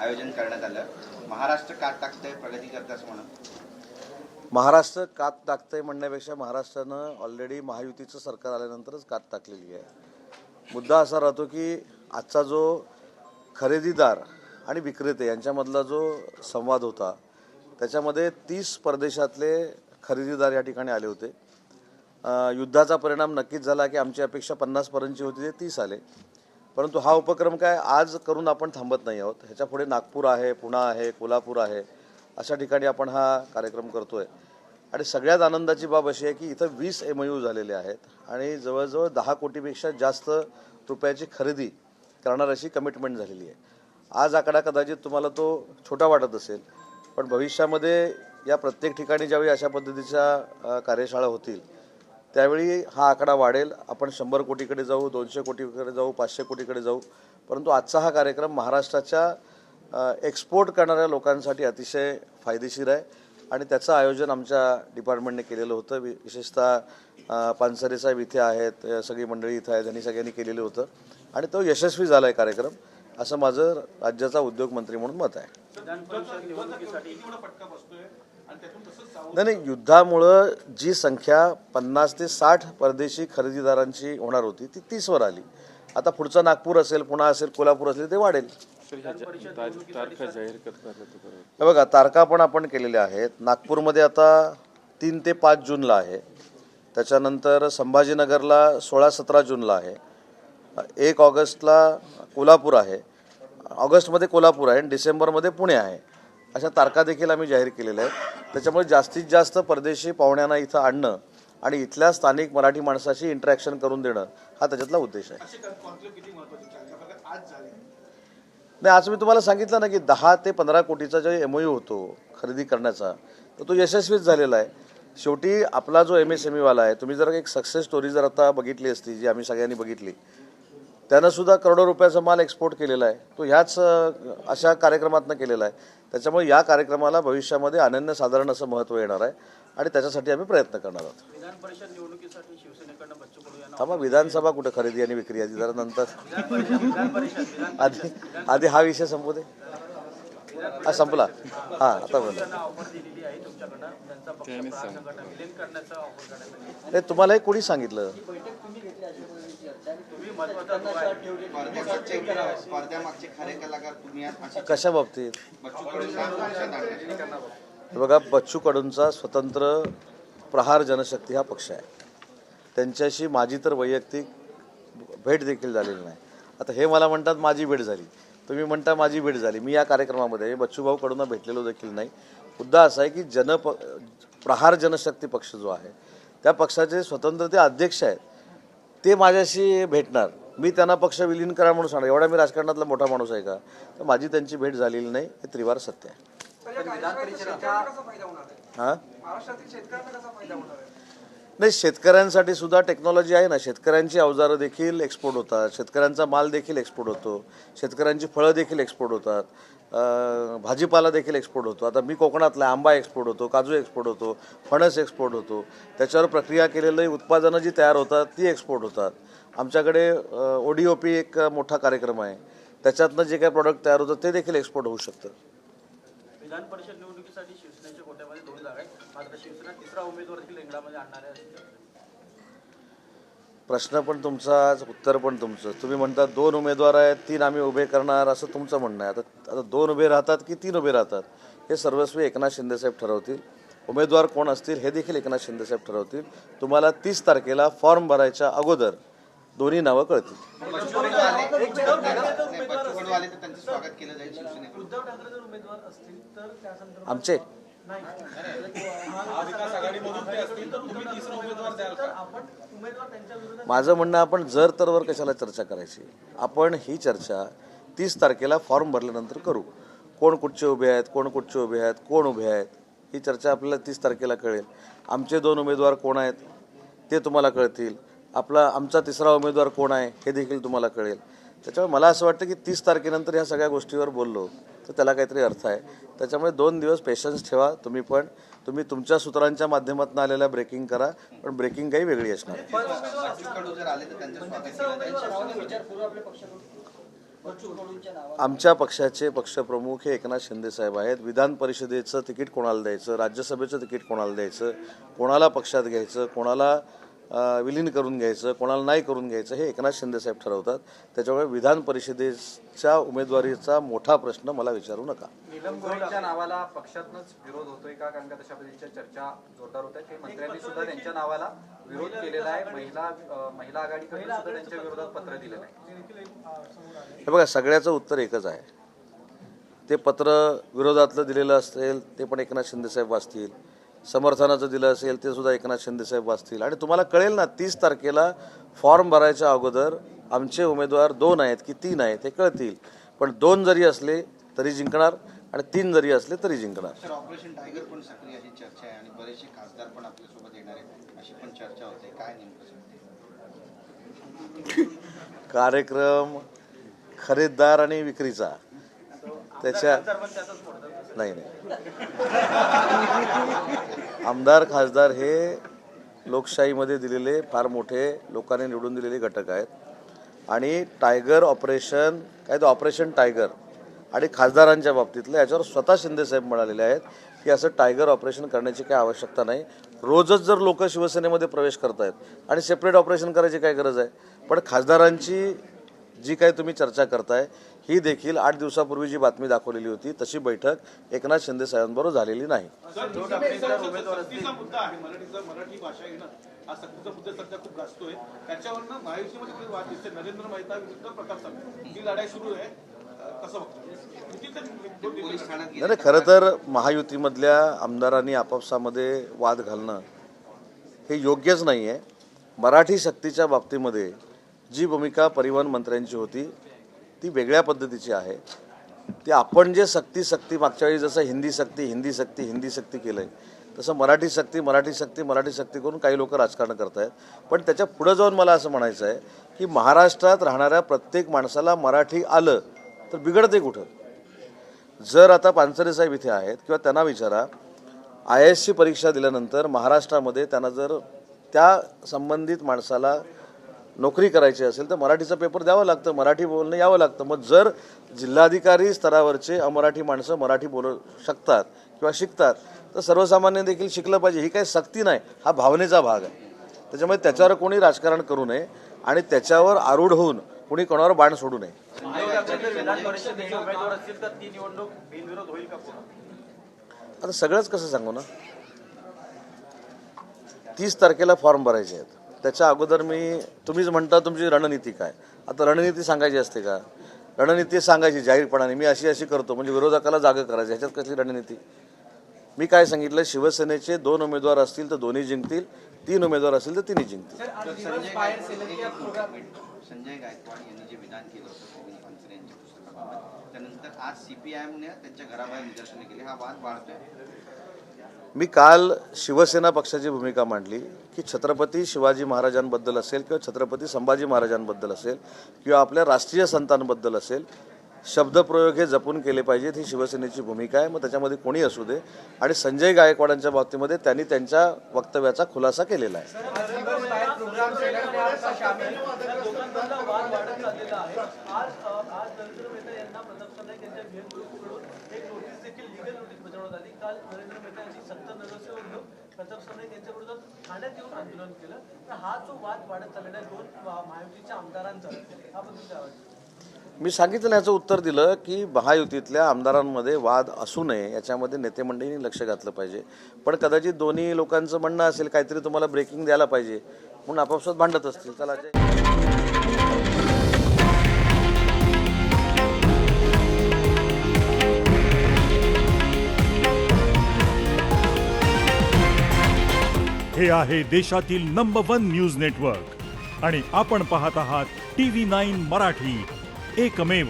आयोजन करण्यात आलं. महाराष्ट्र कात टाकतंय, प्रगती करतं असं म्हणून. महाराष्ट्र कात टाकतंय म्हणण्यापेक्षा महाराष्ट्रानं ऑलरेडी महायुतीचं सरकार आल्यानंतरच कात टाकलेली आहे. मुद्दा असा राहतो की आजचा जो खरेदीदार आणि विक्रेते यांच्यामधला जो संवाद होता त्याच्यामध्ये 30 परदेशातले खरेदीदार या ठिकाणी आले होते. युद्धाचा परिणाम नक्कीच झाला की आमची अपेक्षा 50 पर्यंतची होती, ते 30 आले. परंतु हा उपक्रम काय आज करून आपण थांबत नाही आहोत. ह्याच्या पुढे नागपूर आहे, पुणे आहे, कोल्हापूर आहे, अशा ठिकाणी आपण हा कार्यक्रम करतोय. आणि सगळ्यात आनंदाची बाब अशी आहे की इथं 20 MOU झालेले आहेत आणि जवळजवळ 10 कोटीपेक्षा जास्त रुपयाची खरेदी करणार अशी कमिटमेंट झालेली आहे. आज आकडा कदाचित तुम्हाला तो छोटा वाटत असेल, पण भविष्यामध्ये या प्रत्येक ठिकाणी ज्यावेळी अशा पद्धतीच्या कार्यशाळा होतील त्यावेळी हा आकडा वाढेल. आपण 100 कोटीकडे जाऊ, 200 कोटीकडे जाऊ, 500 कोटीकडे जाऊ. परंतु आजचा हा कार्यक्रम महाराष्ट्राच्या एक्सपोर्ट करणाऱ्या लोकांसाठी अतिशय फायदेशीर आहे आणि त्याचं आयोजन आमच्या डिपार्टमेंटने केलेलं होतं. विशेषतः पानसरे साहेब इथे आहेत, सगळी मंडळी इथं आहेत, त्यांनी सगळ्यांनी केलेलं होतं आणि तो यशस्वी झाला आहे कार्यक्रम, असं माझं राज्याचा उद्योग मंत्री म्हणून मत आहे. नाही, युद्धामुळं जी संख्या 50 ते 60 परदेशी खरेदीदारांची होणार होती ती 30 वर आली. आता पुढचा नागपूर असेल, पुणे असेल, कोल्हापूर असेल, ते वाढेल. बघा, तारखा पण आपण केलेल्या आहेत. नागपूरमध्ये आता 3 ते 5 जूनला आहे, त्याच्यानंतर संभाजीनगरला 16-17 जूनला आहे, 1 ऑगस्टला कोल्हापूर आहे, ऑगस्टमध्ये कोल्हापूर आहे आणि डिसेंबरमध्ये पुणे आहे. अशा तारखा देखील आम्ही जाहीर केलेल्या आहेत. त्याच्यामुळे जास्तीत जास्त परदेशी पाहुण्यांना इथं आणणं आणि इथल्या स्थानिक मराठी माणसाशी इंटरॅक्शन करून देणं हा त्याच्यातला उद्देश आहे. नाही, आज मी तुम्हाला सांगितलं ना की 10 ते 15 कोटीचा जो MOU होतो खरेदी करण्याचा, तर तो यशस्वीच झालेला आहे. शेवटी आपला जो MSME वाला आहे, तुम्ही जर एक सक्सेस स्टोरी जर आता बघितली असती जी आम्ही सगळ्यांनी बघितली, त्यानं सुद्धा करोडो रुपयाचा माल एक्सपोर्ट केलेला आहे. तो ह्याच अशा कार्यक्रमातनं केलेला आहे. त्याच्यामुळे या कार्यक्रमाला भविष्यामध्ये अनन्यसाधारण असं महत्त्व येणार आहे आणि त्याच्यासाठी आम्ही प्रयत्न करणार आहोत. विधान परिषद निवडणुकीसाठी शिवसेनेकडनं बच्चू कडू यांना थांबा, विधानसभा कुठं खरेदी आणि विक्री आधी जरा नंतर, आधी हा विषय संपू दे. हा संपला. हा, आता बोला. ऑफर दिलेली आहे तुमच्याकडनं, त्यांचा पक्ष प्रहार संघटना विलीन करण्याचा ऑफर करण्यात नाही, तुम्हाला कोणी सांगितलं? तुम्ही महत्त्वाचा पडद्यामागचे खरे कलाकार तुम्ही आहात. कशा बाबतीत? बच्चू कडूंना पक्षात आणण्यासाठी. बघा, बच्चू कडूंचा स्वतंत्र प्रहार जनशक्ती हा पक्ष आहे. त्यांच्याशी माझी तर वैयक्तिक भेट देखील झालेली नाही. आता हे मला म्हणतात माझी भेट झाली, तुम्ही म्हणता माझी भेट झाली. मी या कार्यक्रमामध्ये बच्चूभाऊ कडूंना भेटलेलो देखील नाही. मुद्दा असा आहे की प्रहार जनशक्ती पक्ष जो आहे त्या पक्षाचे स्वतंत्र ते अध्यक्ष आहेत, ते माझ्याशी भेटणार. मी त्यांना पक्ष विलीन करा म्हणून सांगणार, एवढा मी राजकारणातला मोठा माणूस आहे का? तर माझी त्यांची भेट झालेली नाही, हे त्रिवार सत्य आहे. हां, नाही, शेतकऱ्यांसाठी सुद्धा टेक्नॉलॉजी आहे ना. शेतकऱ्यांची अवजारं देखील एक्सपोर्ट होतात, शेतकऱ्यांचा माल देखील एक्सपोर्ट होतो, शेतकऱ्यांची फळं देखील एक्सपोर्ट होतात, भाजीपाला देखील एक्सपोर्ट होतो. आता मी कोकणातला आंबा एक्सपोर्ट होतो, काजू एक्सपोर्ट होतो, फणस एक्सपोर्ट होतो, त्याच्यावर प्रक्रिया केलेली उत्पादनं जी तयार होतात ती एक्सपोर्ट होतात. आमच्याकडे ODOP एक मोठा कार्यक्रम आहे, त्याच्यातनं जे काही प्रॉडक्ट तयार होतं ते देखील एक्सपोर्ट होऊ शकतं. विधान परिषद निवडणुकीसाठी शिवसेनेच्या कोट्यामध्ये 2 जागा आहेत, मात्र शिवसेना तिसरा उमेदवार देखील रिंगणामध्ये आणणार आहे. प्रश्न पण तुमचा, उत्तर पण तुमचं. तुम्ही म्हणता 2 उमेदवार आहेत, 3 आम्ही उभे करणार, असं तुमचं म्हणणं आहे. आता 2 उभे राहतात की 3 उभे राहतात हे सर्वस्वी एकनाथ शिंदेसाहेब ठरवतील. उमेदवार कोण असतील हे देखील एकनाथ शिंदेसाहेब ठरवतील. तुम्हाला 30 तारखेला फॉर्म भरायच्या अगोदर दोन्ही नावं कळतील. बच्चू कडू आले तर त्यांचं स्वागत केलं जाईल शिवसेनेकडून. उद्धव ठाकरे जर उमेदवार असतील तर त्या संदर्भात आमचे माझं म्हणणं, आपण जर तरवर कशाला चर्चा करायची? आपण ही चर्चा 30 तारखेला फॉर्म भरल्यानंतर करू. कोण कुठचे उभे आहेत, कोण कुठचे उभे आहेत, कोण उभे आहेत, ही चर्चा आपल्याला 30 तारखेला कळेल. आमचे 2 उमेदवार कोण आहेत ते तुम्हाला कळतील. आमचा तिसरा उमेदवार कोण आहे हे देखील तुम्हाला कळेल. त्याच्यामुळे मला असं वाटतं की 30 तारखेनंतर ह्या सगळ्या गोष्टीवर बोललो तर त्याला काहीतरी अर्थ आहे. त्याच्यामुळे 2 दिवस पेशन्स ठेवा. तुम्ही तुमच्या सूत्रांच्या माध्यमातून आलेल्या ब्रेकिंग करा, पण ब्रेकिंग काही वेगळी असणार. बच्चू कडू जर आले तर त्यांचं स्वागत केलं जाईल. आमच्या पक्षाचे पक्षप्रमुख हे एकनाथ शिंदे साहेब आहेत. विधान परिषदेचं तिकीट कोणाला द्यायचं, राज्यसभेचं तिकीट कोणाला द्यायचं, कोणाला पक्षात घ्यायचं, कोणाला विलीन करून घ्यायचं, कोणाला नाही करून घ्यायचं, हे एकनाथ शिंदे साहेब ठरवतात. त्याच्यामुळे विधान परिषदेच्या उमेदवारीचा मोठा प्रश्न मला विचारू नका. नीलम गोऱ्हेंच्या नावाला पक्षातनंच विरोध होतोय का? कारण का तशा पद्धतीच्या चर्चा जोरदार होत आहेत. काही मंत्र्यांनी सुद्धा त्यांच्या नावाला विरोध केलेला आहे. महिला आघाडीकडून सुद्धा त्यांच्या विरोधात पत्र दिलेलं आहे. हे बघा, सगळ्याचं उत्तर एकच आहे. ते पत्र विरोधातलं दिलेलं असेल ते पण एकनाथ शिंदे साहेब वाचतील, समर्थनाचं दिलं असेल ते सुद्धा एकनाथ शिंदे साहेब वाचतील. आणि तुम्हाला कळेल ना, 30 तारखेला फॉर्म भरायच्या अगोदर आमचे उमेदवार 2 आहेत की 3 आहेत हे कळतील. पण 2 जरी असले तरी जिंकणार आणि 3 जरी असले तरी जिंकणार. सर, ऑपरेशन टायगर पण सक्रिय अशी चर्चा आहे आणि बरेचसे खासदार पण आपल्यासोबत येणार आहेत अशी पण चर्चा होते. काय नेमकं सांगते? कार्यक्रम खरेदीदार आणि विक्रीचा त्याच्या नाही आमदार खासदार हे लोकशाहीमध्ये दिलेले फार मोठे लोकांनी निवडून दिलेले घटक आहेत. आणि टायगर ऑपरेशन काय ते ऑपरेशन टायगर आणि खासदारांच्या बाबतीतलं याच्यावर स्वतः शिंदे साहेब म्हणालेले आहेत की असं टायगर ऑपरेशन करण्याची काही आवश्यकता नाही. रोजच जर लोक शिवसेनेमध्ये प्रवेश करतायत आणि सेपरेट ऑपरेशन करायची काय गरज आहे. पण खासदारांची जी काही तुम्ही चर्चा करताय ही देखील 8 दिवसापूर्वी जी बातमी दाखवलेली होती तशी बैठक एकनाथ शिंदे साहेबांबरोबर झालेली नाही. मराठी भाषा येणं हा सक्तीचा मुद्दा सध्या खूप गाजतोय. त्याच्यावरनं महायुतीमध्ये वाद दिसते. नरेंद्र मेहता विरुद्ध प्रताप सरनाईक ही लढाई सुरू आहे. कसं बघतो? नाही, खरं तर महायुतीमधल्या आमदारांनी आपापसामध्ये वाद घालणं हे योग्यच नाही आहे. मराठी सक्तीच्या बाबतीमध्ये जी भूमिका परिवहन मंत्र्यांची होती ती वेगळ्या पद्धतीची आहे. ती आपण जे सक्ती मागच्या वेळी जसं हिंदी सक्ती केलं आहे तसं मराठी सक्ती करून काही लोक राजकारण करत आहेत. पण त्याच्या पुढं जाऊन मला असं म्हणायचं आहे की महाराष्ट्रात राहणाऱ्या प्रत्येक माणसाला मराठी आलं तर बिघडते कुठं. जर आता पानसरे साहेब इथे आहेत किंवा त्यांना विचारा, IASची परीक्षा दिल्यानंतर महाराष्ट्रामध्ये त्यांना जर त्या संबंधित माणसाला नोकरी करायची असेल तर मराठीचा पेपर द्यावं लागतं, मराठी बोलणं यावं लागतं. मग जर जिल्हाधिकारी स्तरावरचे अमराठी माणसं मराठी बोलू शकतात किंवा शिकतात तर सर्वसामान्य देखील शिकलं पाहिजे. ही काही सक्ती नाही, हा भावनेचा भाग आहे. त्याच्यामुळे त्याच्यावर कोणी राजकारण करू नये आणि त्याच्यावर आरूढ होऊन कोणी कोणावर बाण सोडू नये. विधान परिषदेचे उमेदवार असतील तर ती निवडणूक बिनविरोध होईल का? आता सगळंच कसं सांगू ना, 30 तारखेला फॉर्म भरायचे आहेत. त्याच्या अगोदर तुम्हीच म्हणता तुमची रणनीती काय. आता रणनीती सांगायची असते का? रणनीती सांगायची जाहीरपणाने मी अशी करतो म्हणजे विरोधकाला जागा करायचं. ह्याच्यात कसली रणनीती? मी काय सांगितलं, शिवसेनेचे 2 उमेदवार असतील तर 2ही जिंकतील, 3 उमेदवार असतील तर 3ही जिंकतील. संजय गायकवाड यांनी जे विधान केलं होतं गोविंद पानसरे यांच्या पुस्तकाबाबत, त्यानंतर आज CPIMने त्यांच्या घराबाहेर निदर्शने केली. हा वाद वाढतोय. मी काल शिवसेना पक्षाची भूमिका मांडली की छत्रपती शिवाजी महाराजांबद्दल असेल किंवा छत्रपती संभाजी महाराजांबद्दल असेल किंवा आपल्या राष्ट्रीय संतांबद्दल असेल, शब्दप्रयोग हे जपून केले पाहिजेत. ही शिवसेनेची भूमिका आहे. मग त्याच्यामध्ये कोणी असू दे. आणि संजय गायकवाडांच्या बाबतीमध्ये त्यांनी त्यांच्या वक्तव्याचा खुलासा केलेला आहे. प्रताप सरनाईक यांच्या विरोधात ठाण्यात येऊन आंदोलन केलं. तर हा जो वाद वाढत चाललेला आहे 2 महायुतीच्या आमदारांचा, याबद्दल काय वाटतं? मी सांगितलं, याचं उत्तर दिलं की महायुतीतल्या आमदारांमध्ये वाद असू नये याच्यामध्ये नेते मंडळींनी लक्ष घातलं पाहिजे. पण कदाचित दोन्ही लोकांचं म्हणणं असेल काहीतरी तुम्हाला ब्रेकिंग द्यायला पाहिजे म्हणून आपापसात भांडत असतील. चला हे आहे देशातील नंबर 1 न्यूज नेटवर्क आणि आपण पाहत आहात TV9 मराठी, एकमेव.